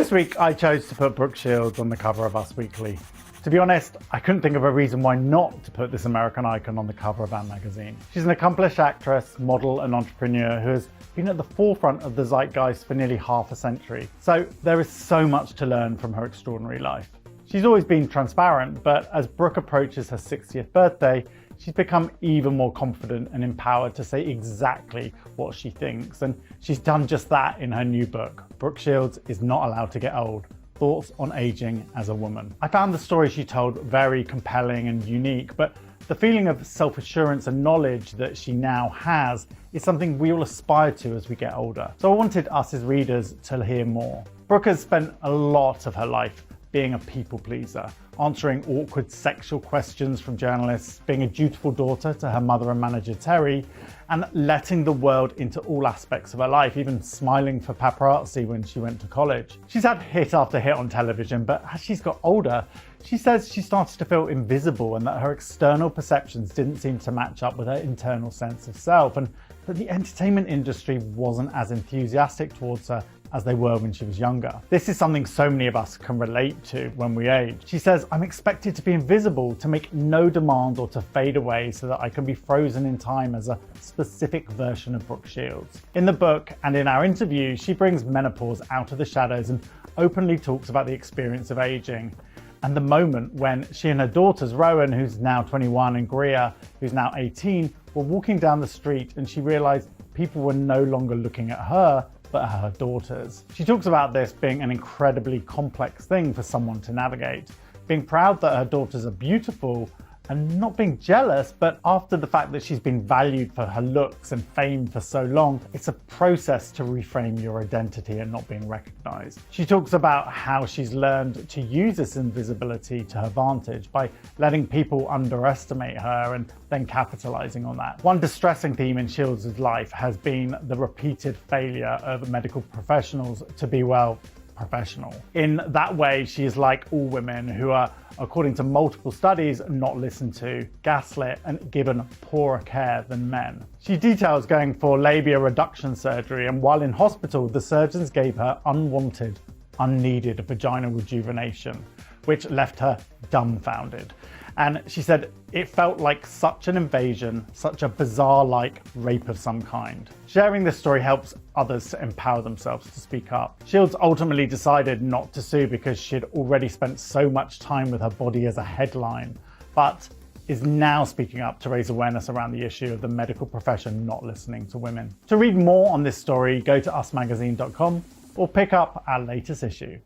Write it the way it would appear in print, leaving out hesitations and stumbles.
This week, I chose to put Brooke Shields on the cover of Us Weekly. To be honest, I couldn't think of a reason why not to put this American icon on the cover of our magazine. She's an accomplished actress, model and entrepreneur who has been at the forefront of the zeitgeist for nearly half a century. So there is so much to learn from her extraordinary life. She's always been transparent, but as Brooke approaches her 60th birthday, she's become even more confident and empowered to say exactly what she thinks. And she's done just that in her new book, Brooke Shields is Not Allowed to Get Old: Thoughts on Aging as a Woman. I found the story she told very compelling and unique, but the feeling of self-assurance and knowledge that she now has is something we all aspire to as we get older. So I wanted us as readers to hear more. Brooke has spent a lot of her life being a people pleaser, answering awkward sexual questions from journalists, being a dutiful daughter to her mother and manager Terry, and letting the world into all aspects of her life, even smiling for paparazzi when she went to college. She's had hit after hit on television, but as she's got older, she says she started to feel invisible and that her external perceptions didn't seem to match up with her internal sense of self, and that the entertainment industry wasn't as enthusiastic towards her as they were when she was younger. This is something so many of us can relate to when we age. She says, I'm expected to be invisible, to make no demands or to fade away so that I can be frozen in time as a specific version of Brooke Shields. In the book and in our interview, she brings menopause out of the shadows and openly talks about the experience of aging and the moment when she and her daughters, Rowan, who's now 21, and Greer, who's now 18, were walking down the street and she realized people were no longer looking at her, but her daughters. She talks about this being an incredibly complex thing for someone to navigate, being proud that her daughters are beautiful and not being jealous, but after the fact that she's been valued for her looks and fame for so long, it's a process to reframe your identity and not being recognized. She talks about how she's learned to use this invisibility to her advantage by letting people underestimate her and then capitalizing on that. One distressing theme in Shields' life has been the repeated failure of medical professionals to be, well, professional. In that way, she is like all women who are, according to multiple studies, not listened to, gaslit, and given poorer care than men. She details going for labia reduction surgery, and while in hospital, the surgeons gave her unwanted, unneeded vaginal rejuvenation, which left her dumbfounded. And she said it felt like such an invasion, such a bizarre-like rape of some kind. Sharing this story helps others to empower themselves to speak up. Shields ultimately decided not to sue because she'd already spent so much time with her body as a headline, but is now speaking up to raise awareness around the issue of the medical profession not listening to women. To read more on this story, go to usmagazine.com or pick up our latest issue.